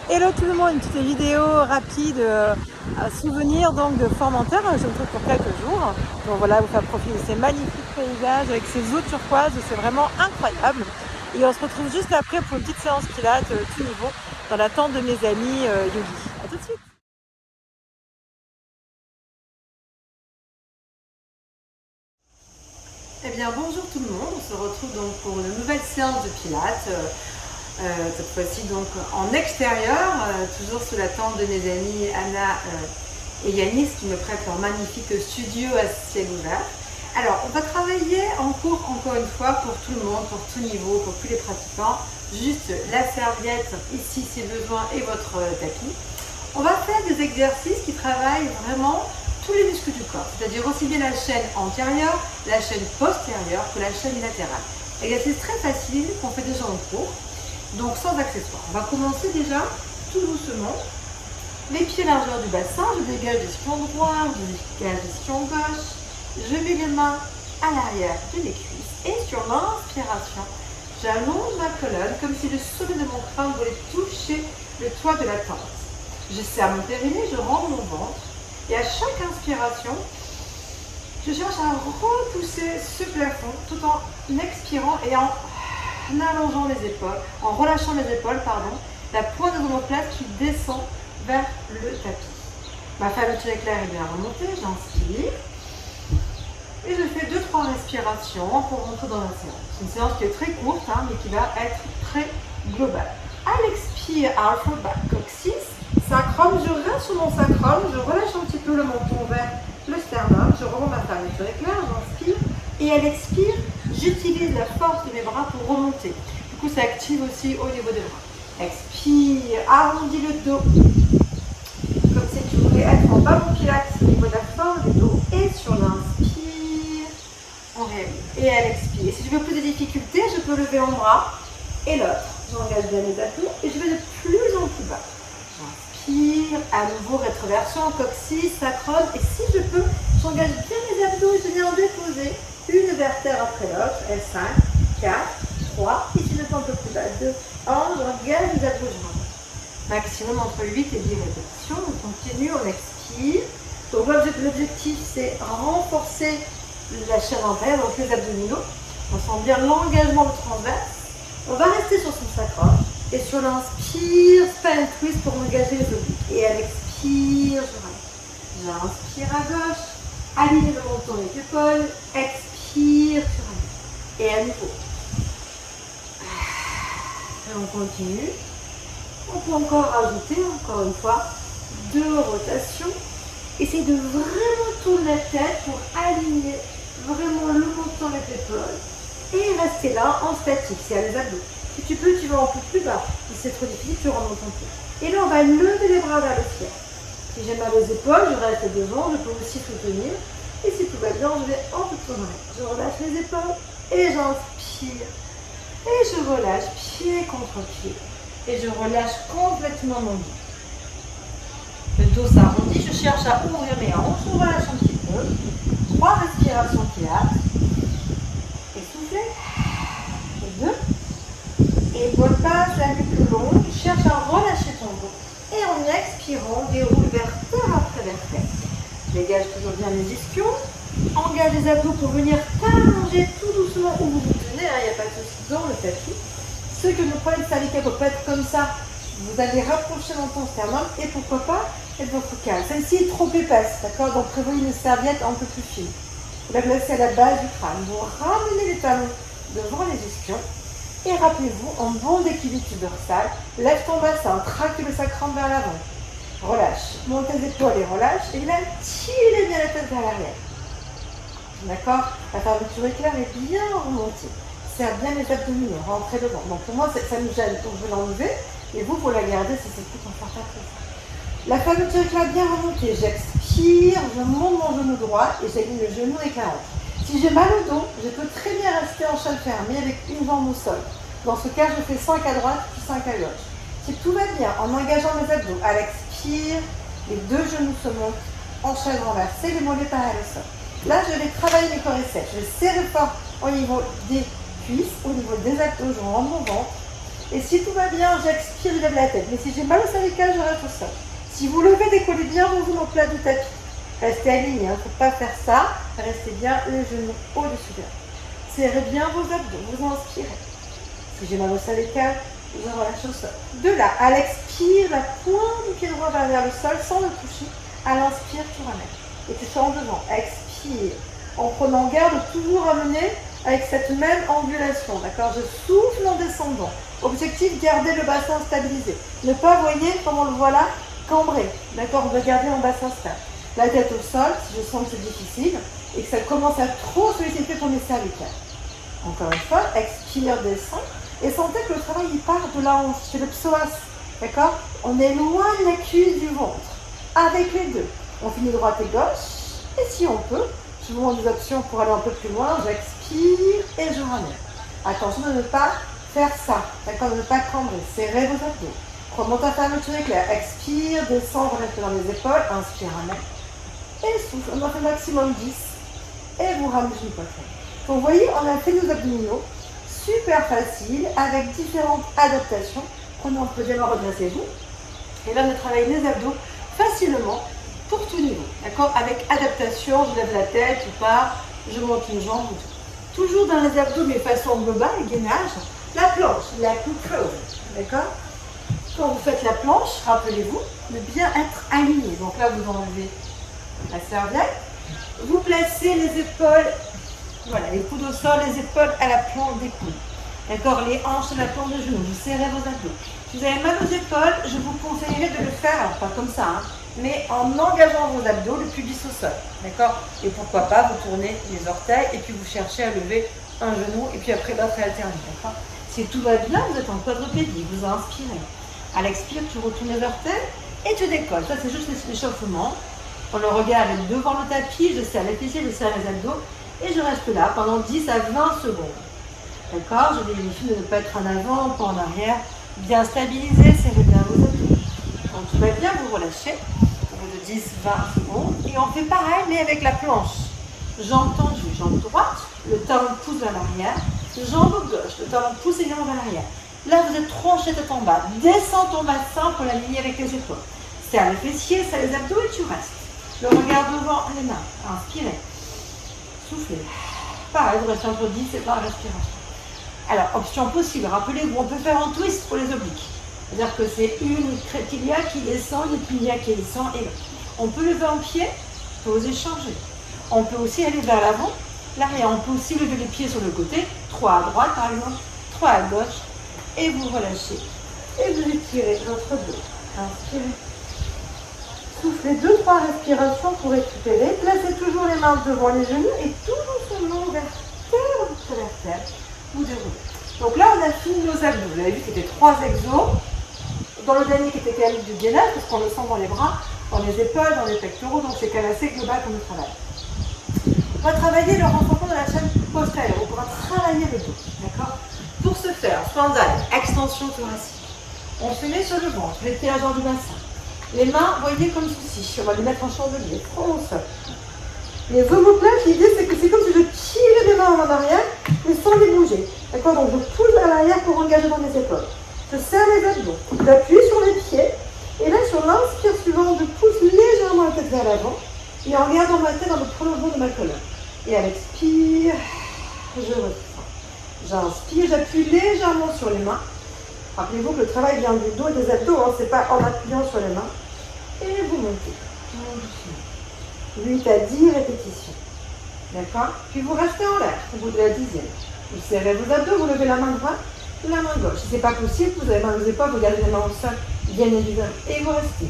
Hello tout le monde, une petite vidéo rapide à souvenir donc de Formentera. Je me trouve pour quelques jours. Donc voilà, vous faire profiter de ces magnifiques paysages avec ces eaux turquoises, c'est vraiment incroyable. Et on se retrouve juste après pour une petite séance pilates tout niveau dans la tente de mes amis yogi. A tout de suite. Eh bien bonjour tout le monde, on se retrouve donc pour une nouvelle séance de pilates. Cette fois-ci donc en extérieur, toujours sous la tente de mes amis Anna et Yanis qui me prêtent leur magnifique studio à ciel ouvert. Alors on va travailler en cours encore une fois pour tout le monde, pour tout niveau, pour tous les pratiquants. Juste la serviette ici si besoin et votre tapis. On va faire des exercices qui travaillent vraiment tous les muscles du corps, c'est-à-dire aussi bien la chaîne antérieure, la chaîne postérieure que la chaîne latérale. Exercice très facile qu'on fait déjà en cours. Donc sans accessoires. On va commencer déjà tout doucement. Les pieds largeur du bassin, je dégage des sillons droits, je dégage des sillons gauche. Je mets les mains à l'arrière de mes cuisses et sur l'inspiration, j'allonge ma colonne comme si le sommet de mon crâne voulait toucher le toit de la tente. Je serre mon périnée, je rends mon ventre et à chaque inspiration, je cherche à repousser ce plafond tout en expirant et en allongeant les épaules, en relâchant les épaules, la pointe de l'omoplate qui descend vers le tapis. Ma fermeture éclair est bien remontée, j'inspire. Et je fais 2-3 respirations pour rentrer dans la séance. C'est une séance qui est très courte, mais qui va être très globale. À l'expire, alpha back coccyx, sacrum, je reste sur mon sacrum, je relâche un petit peu le menton vers le sternum, je remonte ma fermeture éclair, j'inspire. Et à l'expire, j'utilise la force de mes bras pour remonter. Du coup, ça active aussi au niveau des bras. Expire, arrondis le dos. Comme si tu voulais être en ballon pilates au niveau de la forme du dos. Et sur l'inspire, on réalise. Et à l'expire. Si je veux plus de difficultés, je peux lever un bras et l'autre. J'engage bien les abdos et je vais de plus en plus bas. J'inspire, à nouveau rétroversion, coccyx, sacrum. Et si je peux, j'engage bien les abdos et je viens déposer une vertèbre après l'autre, L5, 4, 3, et si je sens un peu plus bas, 2, 1, j'engage les abdos, je rentre. Maximum entre 8 et 10 répétitions, on continue, on expire. Donc l'objectif c'est renforcer la chaîne antérieure, donc les abdominaux. On sent bien l'engagement de transverse. On va rester sur son sacrum et sur l'inspire, spine twist pour engager les obliques. Et à l'expire, je reste. J'inspire à gauche, aligner le menton avec l'épaule, expire, et à nouveau. Et on continue. On peut encore rajouter, encore une fois, 2 rotations. Essayez de vraiment tourner la tête pour aligner vraiment le menton avec l'épaule. Et rester là en statique, c'est à les abdos. Si tu peux, tu vas un peu plus bas. Si c'est trop difficile, tu remontes un peu. Et là, on va lever les bras vers le ciel. Si j'ai mal aux épaules, je reste devant, je peux aussi soutenir. Et si tout va bien, je vais un peu plus en arrière. Je relâche les épaules et j'inspire. Et je relâche pied contre pied. Et je relâche complètement mon dos. Le dos s'arrondit, je cherche à ouvrir mes hanches, je relâche un petit peu. 3 respirations qui hâtent. Et soufflez. Et 2. Et épaule passe, la nuque longue, cherche à relâcher ton dos. Et en expirant, déroule vertèbre après vertèbre. Dégage toujours bien les ischions. Engage les abdos pour venir t'allonger tout doucement où vous vous tenez. Il n'y a pas de souci dans le tapis. Ceux que nous prenez de cervicale peuvent pas être comme ça. Vous allez rapprocher menton sternum et pourquoi pas être focale. Celle-ci est trop épaisse, d'accord? Donc prévoyez une serviette un peu plus fine. Vous la placez à la base du crâne. Vous ramenez les talons devant les ischions. Et rappelez-vous, en bon équilibre dorsal, lève ton bassin, traque le sacrum vers l'avant. Relâche, monte les épaules et relâche. Et là, tirez bien la tête vers l'arrière. D'accord? La fermeture éclair est bien remontée. Serre bien les abdominaux, rentrez devant. Donc pour moi, ça nous gêne, donc je vais l'enlever. Et vous la garder si c'est plus confortable que ça. La fermeture éclair bien remontée. J'expire, je monte mon genou droit et j'aligne le genou avec la hanche. Si j'ai mal au dos, je peux très bien rester en chaîne fermée avec une jambe au sol. Dans ce cas, je fais 5 à droite puis 5 à gauche. Si tout va bien, en engageant mes abdos, à l'expire, les 2 genoux se montent en chaîne renversée, les mollets parallèles au sol. Là, je vais travailler mes quadriceps. Je vais serrer fort au niveau des cuisses, au niveau des abdos, je rentre mon ventre. Et si tout va bien, j'expire, je lève la tête. Mais si j'ai mal au cervical, je reste au sol. Si vous levez, décollez bien vos genoux au plat du tapis. Restez alignés, il ne faut pas faire ça. Restez bien le genou au-dessus de la. Serrez bien vos abdos, vous inspirez. Si j'ai mal au cervical, je relâche au sol. De là, à l'expire, la pointe du pied droit va vers le sol sans le toucher. À l'inspire, tu ramènes. Et tu sors en devant. Expire. En prenant garde de toujours amener avec cette même angulation. D'accord? Je souffle en descendant. Objectif, garder le bassin stabilisé. Ne pas, voyez, comme on le voit là, cambrer. D'accord? On doit garder mon bassin stable. La tête au sol, si je sens que c'est difficile et que ça commence à trop solliciter ton cervical. Encore une fois, expire, descend. Et sentez que le travail, il part de la hanche, c'est le psoas. D'accord? On éloigne la cuisse du ventre. Avec les deux. On finit droite et gauche. Et si on peut, je vous montre des options pour aller un peu plus loin. J'expire et je ramène. Attention de ne pas faire ça. D'accord? De ne pas cambrer. Serrez vos abdos. Remonte ta fermeture éclair. Expire, descend, reste dans les épaules. Inspire, ramène. Et souffle. On en fait maximum 10. Et vous ramenez une poitrine. Donc, vous voyez, on a fait nos abdominaux. Super facile, avec différentes adaptations. Prenez un peu de main, redressez-vous. Et là, on travaille les abdos facilement pour tout niveau. D'accord? Avec adaptation, je lève la tête ou pas, je monte une jambe ou tout. Toujours dans les abdos, mais façon globale, gainage, la planche, la control. D'accord? Quand vous faites la planche, rappelez-vous de bien être aligné. Donc là, vous enlevez la serviette. Vous placez les épaules. Voilà, les coudes au sol, les épaules à la plante des coudes. D'accord, les hanches à la plante des genoux. Vous serrez vos abdos. Si vous avez mal aux épaules, je vous conseillerais de le faire, alors pas comme ça, mais en engageant vos abdos le pubis au sol. D'accord? Et pourquoi pas, vous tournez les orteils et puis vous cherchez à lever un genou et puis après l'autre alterné. D'accord? Si tout va bien, vous êtes en quadrupédie, vous inspirez. À l'expire, tu retournes les orteils et tu décolles. Ça, c'est juste l'échauffement. On le regarde devant le tapis, je serre les fessiers, je serre les abdos. Et je reste là pendant 10 à 20 secondes. D'accord? Je vérifie de ne pas être en avant, pas en arrière. Bien stabilisé, serrez bien vos abdos. Quand tout va bien, vous relâchez. Au bout de 10-20 secondes. Et on fait pareil, mais avec la planche. Jambe tendue, jambe droite, le talon pousse vers l'arrière. Jambe gauche, le talon pousse également vers l'arrière. Là, vous êtes tranché tête en bas. Descends ton bassin pour l'aligner avec les épaules. Serre les fessiers, serre les abdos et tu restes. Le regard devant les mains. Inspirez. Soufflez. Pareil, vous restez entre 10 et 20 respirations. Alors, option possible, rappelez-vous, on peut faire un twist pour les obliques. C'est-à-dire que c'est une tibia qui descend, une tibia qui descend et là. On peut lever un pied, on peut oser changer. On peut aussi aller vers l'avant, l'arrière. On peut aussi lever les pieds sur le côté, 3 à droite par exemple, 3 à gauche, et vous relâchez. Et vous étirez votre dos. Inspirez. Soufflez 2-3 respirations pour récupérer. Placez toujours les mains devant les genoux et tout doucement vertèbre contre vertèbre. Vous déroulez. Donc là, on a fini nos abdos. Vous avez vu, c'était 3 exos. Dans le dernier qui était calibre du gainage, parce qu'on le sent dans les bras, dans les épaules, dans les pectoraux. Donc c'est quand même assez global comme travail. On va travailler le renforcement de la chaîne postérieure. On pourra travailler le dos. D'accord? Pour ce faire, spandaille, extension thoracique. On se met sur le ventre, l'étirage du bassin. Les mains, voyez, comme ceci. On va les mettre en chandelier, front au sol. Les omoplates, l'idée c'est que c'est comme si je tirais les mains en arrière, mais sans les bouger. D'accord? Donc je pousse vers l'arrière pour engager dans les épaules. Je serre les abdos. J'appuie sur les pieds. Et là, sur l'inspire suivante, je pousse légèrement la tête vers l'avant. Et en gardant ma tête dans le prolongement de ma colonne. Et à l'expire, je reprends. J'inspire, j'appuie légèrement sur les mains. Rappelez-vous que le travail vient du dos et des abdos, hein, c'est pas en appuyant sur les mains. Et vous montez. 8 à 10 répétitions. D'accord? Puis vous restez en l'air au bout de la 10e. Vous serrez vos abdos, vous levez la main droite, la main gauche. Si ce n'est pas possible, vous avez mal aux épaules, vous gardez les mains au sol, bien évidemment. Et vous restez.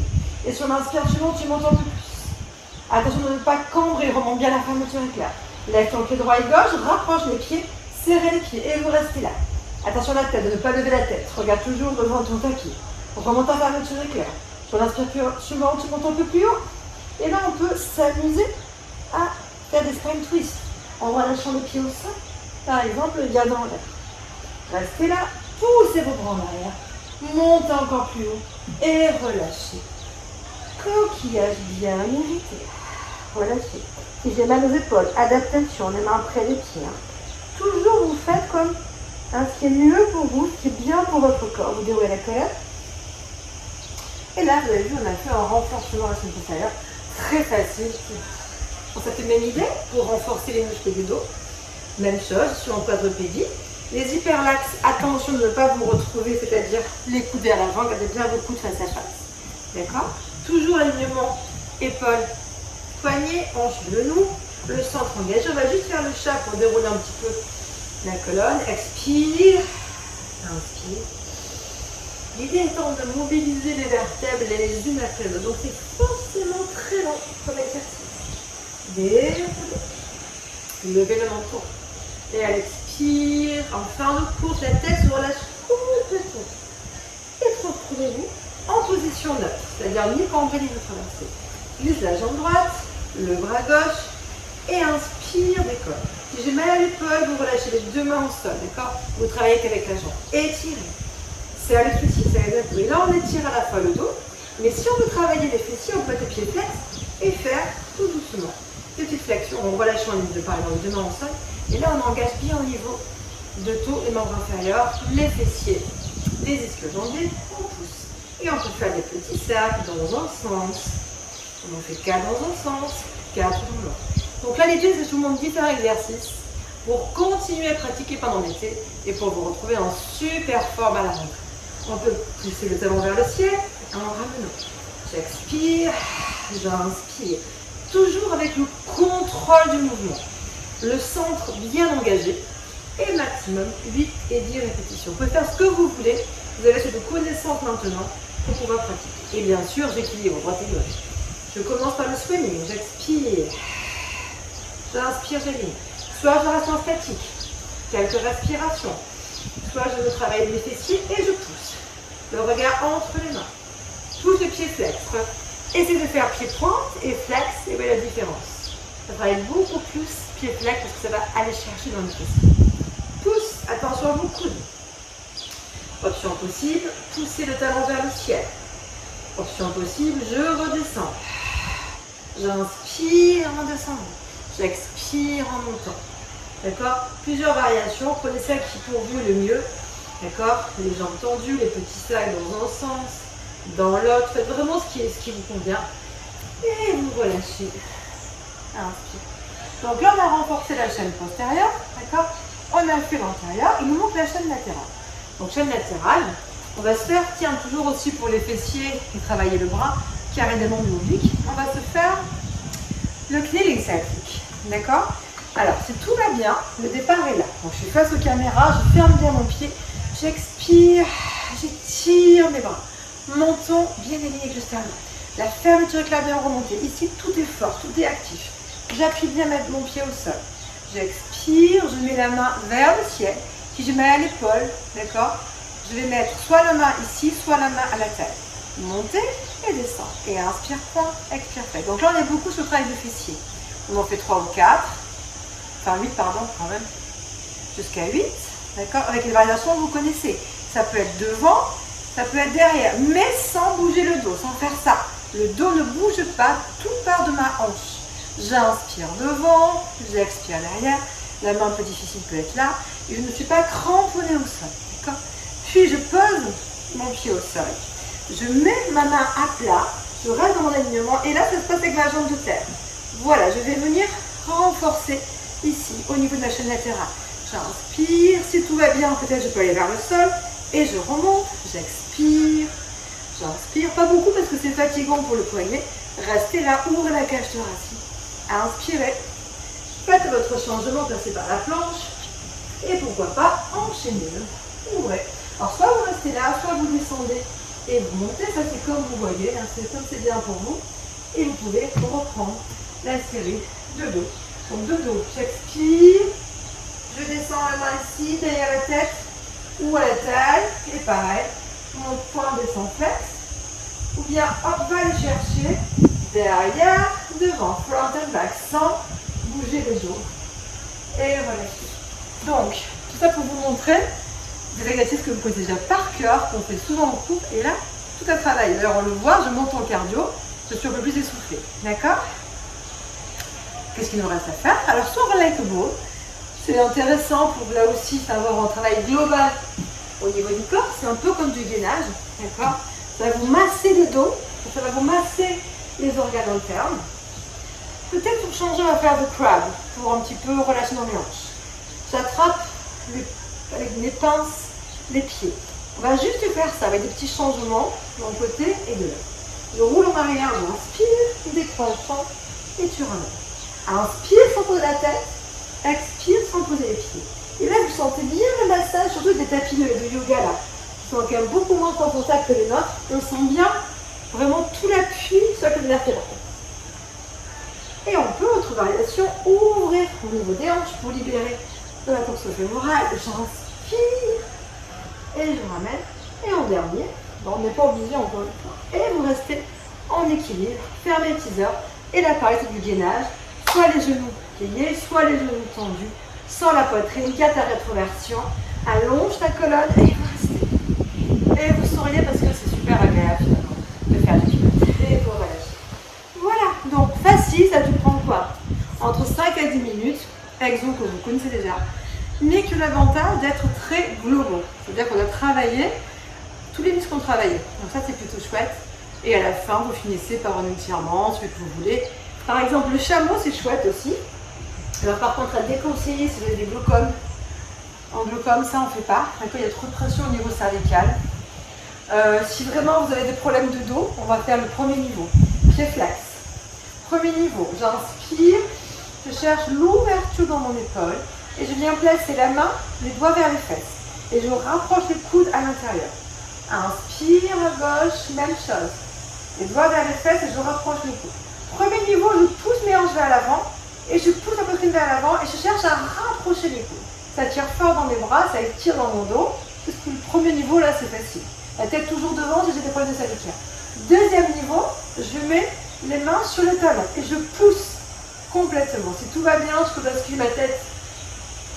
Et sur l'inspire suivante, tu montes un peu plus. Attention de ne pas cambrer, remonte bien la fermeture éclair. Lève ton pied droit et gauche, rapproche les pieds, serrez les pieds et vous restez là. Attention à la tête, de ne pas lever la tête. Regarde toujours devant ton tapis. On remonte à fermeture éclair. Sur l'inspire suivante, tu montes un peu plus haut. Et là, on peut s'amuser à faire des spine twists. En relâchant les pieds au sol. Par exemple, le gars dans l'air. Restez là, poussez vos bras en arrière. Montez encore plus haut. Et relâchez. Coquillage bien mérité. Relâchez. Si j'ai mal aux épaules, adaptation, les mains près des pieds. Toujours vous faites comme Hein, ce qui est mieux pour vous, ce qui est bien pour votre corps. Vous déroulez la colonne. Et là, vous avez vu, on a fait un renforcement à la semaine postérieure. Très facile. On s'est fait même idée pour renforcer les muscles du dos. Même chose sur un quadrupédie. Les hyperlaxes, attention de ne pas vous retrouver, c'est-à-dire les coudes vers l'avant, gardez bien vos coudes face à face. D'accord? Toujours alignement, épaules, poignets, hanches, genoux, le centre engagé. On va juste faire le chat pour dérouler un petit peu la colonne. Expire, inspire. L'idée étant de mobiliser les vertèbres les unes après les autres. Donc c'est forcément très long comme exercice. Déroulez. Levez le menton. Et à l'expire, en fin de course, la tête se relâche complètement. Et retrouvez-vous en position neutre, c'est-à-dire ni cambré ni traversé. Glisse la jambe droite, le bras gauche et inspire, décolle. Si j'ai mal à l'épaule, vous relâchez les deux mains au sol, d'accord? Vous travaillez qu'avec la jambe. Étirez. C'est à le fessier, c'est exactement. Et là, on étire à la fois le dos. Mais si on veut travailler les fessiers, on peut mettre les pieds flex et faire tout doucement. Petite flexion, on relâche en ligne de par exemple, les deux mains au sol. Et là, on engage bien au niveau de dos et membres inférieurs, les fessiers, les ischio-jambiers, on pousse. Et on peut faire des petits cercles dans un sens. On en fait 4 dans un sens, 4 dans l'autre. Donc là, l'idée, c'est que je vous montre différents exercices pour continuer à pratiquer pendant l'été et pour vous retrouver en super forme à la rentrée. On peut pousser le talon vers le ciel en ramenant. J'expire, j'inspire. Toujours avec le contrôle du mouvement. Le centre bien engagé et maximum 8 et 10 répétitions. Vous pouvez faire ce que vous voulez. Vous avez cette connaissance maintenant pour pouvoir pratiquer. Et bien sûr, j'équilibre droite et gauche. Je commence par le swimming. J'expire. J'inspire, j'aligne. Soit je reste en statique, quelques respirations. Soit je veux travailler mes fessiers et je pousse. Le regard entre les mains. Pousse le pied flex. Essayez de faire pied pointe et flex et voyez la différence. Ça travaille beaucoup plus pied flex parce que ça va aller chercher dans le fessier. Pousse, attention à vos coudes. Option possible, poussez le talon vers le ciel. Option possible, je redescends. J'inspire en descendant. J'expire en montant. D'accord? Plusieurs variations. Prenez celle qui pour vous est le mieux. D'accord? Les jambes tendues, les petits sacs dans un sens, dans l'autre. Faites vraiment ce qui vous convient. Et vous relâchez. Inspire. Donc là, on a renforcé la chaîne postérieure. D'accord? On a fait l'antérieur. Il nous manque la chaîne latérale. Donc chaîne latérale, on va se faire, tiens, toujours aussi pour les fessiers et travailler le bras, carré des membres obliques, on va se faire le kneeling cyclic. D'accord? Alors, si tout va bien, le départ est là. Donc je suis face aux caméras, je ferme bien mon pied, j'expire, j'étire mes bras. Menton bien aligné avec le sternum. La fermeture éclair bien remontée. Ici, tout est fort, tout est actif. J'appuie bien mon pied au sol. J'expire, je mets la main vers le ciel. Si je mets à l'épaule, d'accord, je vais mettre soit la main ici, soit la main à la tête. Monter et descendre. Et inspire point, expire fait. Donc là, on est beaucoup sur le travail de fessier. On en fait 3 ou 4. Enfin 8, pardon, quand même. Jusqu'à 8. D'accord? Avec les variations, vous connaissez. Ça peut être devant, ça peut être derrière. Mais sans bouger le dos, sans faire ça. Le dos ne bouge pas, tout part de ma hanche. J'inspire devant, j'expire derrière. La main un peu difficile peut être là. Et je ne suis pas cramponnée au sol. D'accord? Puis je pose mon pied au sol. Je mets ma main à plat. Je reste dans mon alignement. Et là, ça se passe avec ma jambe de terre. Voilà, je vais venir renforcer ici, au niveau de la chaîne latérale. J'inspire. Si tout va bien, peut-être je peux aller vers le sol. Et je remonte. J'expire. J'inspire. Pas beaucoup parce que c'est fatigant pour le poignet. Restez là, ouvrez la cage thoracique. Inspirez. Faites votre changement, passez par la planche. Et pourquoi pas enchaîner. Ouvrez. Alors soit vous restez là, soit vous descendez et vous montez. Ça c'est comme vous voyez, hein, c'est comme c'est bien pour vous. Et vous pouvez reprendre la série de dos. Donc de dos, j'expire. Je descends la main ici, derrière la tête ou à la taille. Et pareil, mon poing descend flex. Ou bien hop, va aller chercher derrière, devant, front and back, sans bouger les os. Et relâchez. Donc, tout ça pour vous montrer des exercices que vous connaissez déjà par cœur, qu'on fait souvent en cours. Et là, tout à travailler. D'ailleurs, on le voit, je monte en cardio, je suis un peu plus essoufflée. D'accord? Qu'est-ce qu'il nous reste à faire? Alors, soit on relève le ball, C'est intéressant pour là aussi avoir un travail global au niveau du corps. C'est un peu comme du gainage, d'accord? Ça va vous masser le dos, ça va vous masser les organes internes. Peut-être pour changer, on va faire du crab, pour un petit peu relâcher nos hanches. J'attrape avec mes pinces les pieds. On va juste faire ça avec des petits changements d'un côté et de l'autre. Je roule en arrière, j'inspire, décrochant et tu ramènes. Inspire sans poser la tête, expire sans poser les pieds. Et là, vous sentez bien le massage, surtout des tapis de yoga là, qui sont quand même beaucoup moins confortables que les nôtres. On sent bien vraiment tout l'appui sur la colonne vertébrale. Et on peut, autre variation, ouvrir au niveau des hanches pour libérer de la torsion fémorale. J'inspire et je ramène. Et en dernier, on n'est pas obligé encore une fois. Et vous restez en équilibre, fermez les teasers. Et là, pareil, c'est du gainage. Soit les genoux pliés, soit les genoux tendus, sans la poitrine, garde ta rétroversion. Allonge ta colonne et vous restez. Et vous souriez parce que c'est super agréable finalement de faire du pilates. Et vous relâchez. Voilà, donc facile, ça te prend quoi? Entre 5 à 10 minutes, exo que vous connaissez déjà, mais que l'avantage d'être très globaux. C'est-à-dire qu'on a travaillé tous les muscles qu'on travaillait. Donc ça, c'est plutôt chouette. Et à la fin, vous finissez par un étirement, celui que vous voulez. Par exemple, le chameau, c'est chouette aussi. Alors par contre, à déconseiller si vous avez des glaucomes. En glaucome, ça, on ne fait pas. Quand il y a trop de pression au niveau cervical. Si vraiment vous avez des problèmes de dos, on va faire le premier niveau. Pied flex. Premier niveau, j'inspire, je cherche l'ouverture dans mon épaule et je viens placer la main, les doigts vers les fesses. Et je rapproche les coudes à l'intérieur. Inspire à gauche, même chose. Les doigts vers les fesses et je rapproche les coudes. Premier niveau, je pousse mes hanches vers l'avant et je pousse la poitrine vers l'avant et je cherche à rapprocher les coudes. Ça tire fort dans mes bras, ça étire dans mon dos. Parce que le premier niveau, là, c'est facile. La tête toujours devant si j'ai des problèmes de cervical. Deuxième niveau, je mets les mains sur le talon et je pousse complètement. Si tout va bien, je peux basculer ma tête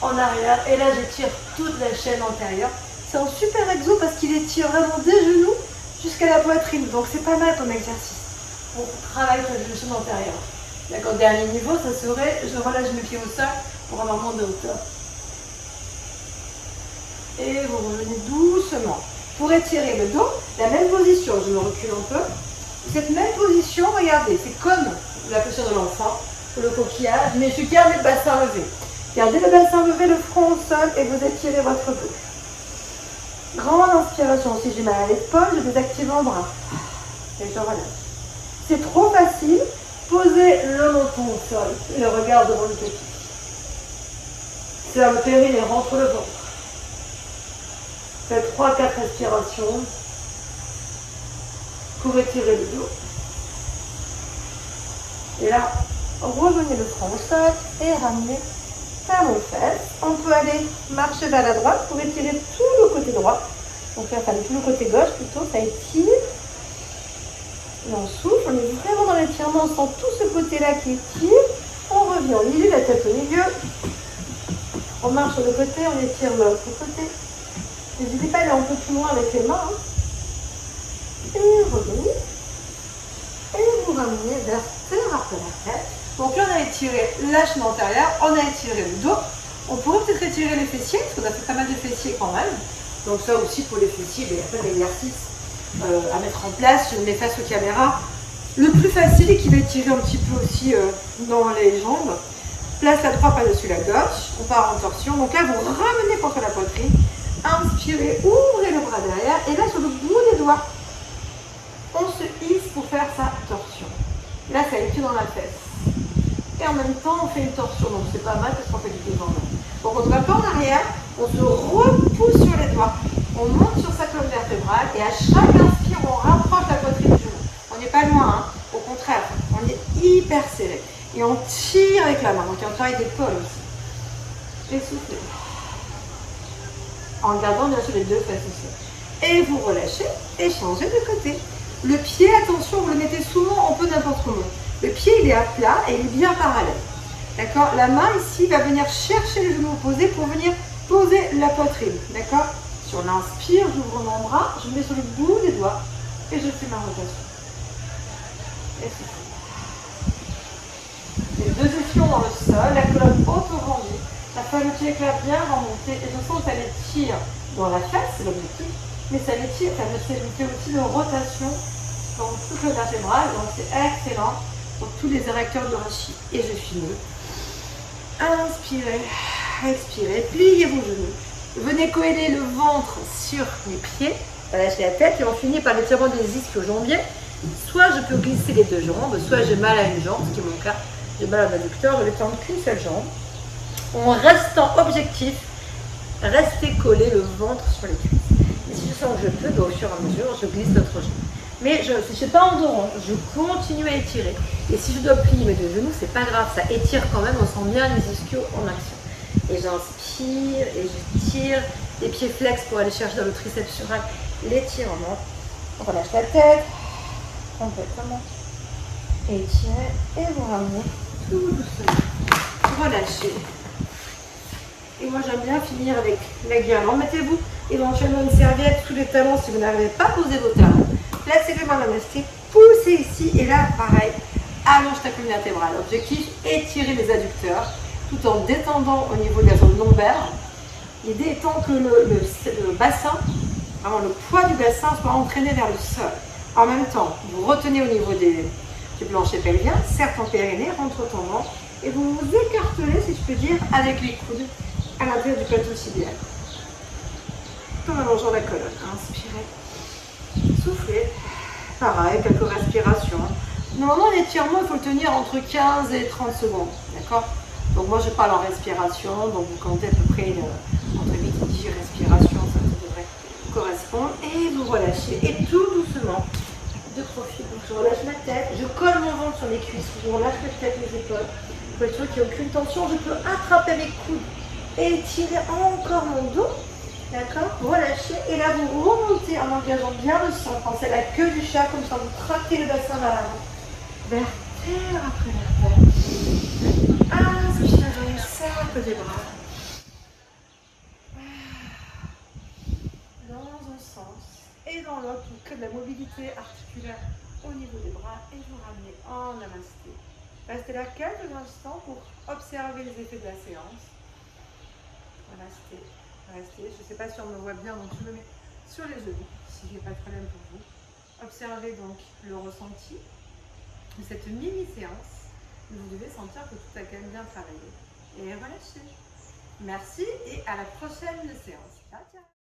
en arrière et là, j'étire toute la chaîne antérieure. C'est un super exo parce qu'il étire vraiment des genoux jusqu'à la poitrine. Donc, c'est pas mal comme exercice. On travaille sur les chaînes antérieures. D'accord, dernier niveau, ça serait, je relâche mes pieds au sol pour avoir moins de hauteur. Et vous revenez doucement. Pour étirer le dos, la même position, je me recule un peu. Cette même position, regardez, c'est comme la posture de l'enfant, le coquillage, mais je garde le bassin levé. Gardez le bassin levé, le front au sol et vous étirez votre dos. Grande inspiration, si j'ai mal à l'épaule, je désactive mon bras. Et je relâche. C'est trop facile, posez le menton au sol et le regard devant le tapis. Serre le périnée, rentre le ventre. Faites 3-4 respirations pour étirer le dos. Et là, revenez le front au sol et ramenez vers vos fesses. On peut aller marcher vers la droite pour étirer tout le côté droit. Donc là, tout le côté gauche plutôt, ça étire. Et on souffle, on est vraiment dans l'étirement, on sent tout ce côté-là qui étire. On revient au milieu, la tête au milieu. On marche sur le côté, on étire l'autre côté. N'hésitez pas à aller un peu plus loin avec les mains. Et revenez. Et vous ramenez vers terre après la tête. Donc là, on a étiré la chaîne antérieure, on a étiré le dos. On pourrait peut-être étirer les fessiers, parce qu'on a fait pas mal de fessiers quand même. Donc ça aussi, pour les fessiers, il y a plein d'exercices à mettre en place. Je mets face aux caméras. Le plus facile et qui va étirer un petit peu aussi dans les jambes. Place la droite par-dessus la gauche. On part en torsion. Donc là, vous ramenez contre la poitrine. Inspirez, ouvrez le bras derrière. Et là, sur le bout des doigts, on se hisse pour faire sa torsion. Là, ça étire dans la fesse. Et en même temps, on fait une torsion. Donc, c'est pas mal parce qu'on fait du développement. Donc, on ne va pas en arrière. On se repousse sur les doigts. On monte sur sa colonne vertébrale. Et à chaque inspire, on rapproche la poitrine du genou. On n'est pas loin. Hein. Au contraire, on est hyper serré. Et on tire avec la main. Donc, il y a un travail d'épaule aussi. Et soufflez. En gardant bien sûr les deux fesses aussi. Et vous relâchez et changez de côté. Le pied, attention, vous le mettez souvent un peu n'importe comment. Le pied, il est à plat et il est bien parallèle. D'accord? La main ici va venir chercher le genou opposé pour venir poser la poitrine. D'accord? Si on inspire, j'ouvre mon bras, je mets sur le bout des doigts et je fais ma rotation. Et c'est tout. Les deux étions dans le sol, la colonne haute au rangée. La fermeture éclair bien remontée. Et je sens que ça les tire dans la fesse, c'est l'objectif, mais ça les tire, ça me fait aussi de rotation dans toute le vertébral. Donc c'est excellent pour tous les érecteurs du rachis. Et je finis. Inspirez, expirez, pliez vos genoux. Venez coller le ventre sur les pieds, relâchez la tête et on finit par l'étirement des ischio-jambiers. Soit je peux glisser les deux jambes, soit j'ai mal à une jambe, ce qui est mon cas, j'ai mal à l'adducteur, je vais tendre qu'une seule jambe. En restant objectif, restez collé le ventre sur les cuisses. Et si je sens que je peux, au fur et à mesure, je glisse l'autre jambe. Mais je ne suis pas endorant, je continue à étirer. Et si je dois plier mes deux genoux, c'est pas grave, ça étire quand même, on sent bien les ischios en action. Et j'inspire et je tire, les pieds flex pour aller chercher dans le triceps sural l'étirement. On relâche la tête, complètement. Étirez et vous ramenez tout doucement. Relâchez. Et moi j'aime bien finir avec la guirlande. Mettez-vous éventuellement une serviette sous les talons si vous n'arrivez pas à poser vos talons. Placez les mains namasté, poussez ici et là pareil, allonge ta colonne vertébrale. Objectif, étirer les adducteurs tout en détendant au niveau de la zone lombaire. L'idée étant que le bassin, vraiment le poids du bassin soit entraîné vers le sol. En même temps, vous retenez au niveau du plancher pelvien, certes en périnée, rentre ton ventre, et vous vous écartelez, si je peux dire, avec les coudes à l'intérieur du plateau tibial. Tout en allongeant la colonne. Inspirez, soufflez. Pareil, quelques respirations. Normalement, l'étirement, il faut le tenir entre 15 et 30 secondes. D'accord? Donc moi, je parle en respiration. Donc vous comptez à peu près entre 8 et 10 respirations. Ça devrait correspondre. Et vous relâchez. Et tout doucement, de profil. Donc je relâche ma tête. Je colle mon ventre sur les cuisses. Je relâche peut-être mes épaules. Pour être sûr qu'il n'y a aucune tension, je peux attraper mes coudes et étirer encore mon dos. D'accord? Relâchez. Et là, vous remontez en engageant bien le sang. Pensez à la queue du chat, comme ça vous traquez le bassin vers l'avant. Vertèbre après vertèbre. Inspirez, cercle des bras. Dans un sens et dans l'autre, vous créez de la mobilité articulaire au niveau des bras et vous ramenez en namasté. Restez là quelques instants pour observer les effets de la séance. Namasté. Restez. Je ne sais pas si on me voit bien, donc je me mets sur les genoux, si je n'ai pas de problème pour vous. Observez donc le ressenti de cette mini-séance. Vous devez sentir que tout a quand même bien travaillé. Et relâchez. Merci et à la prochaine séance. Ciao, ciao.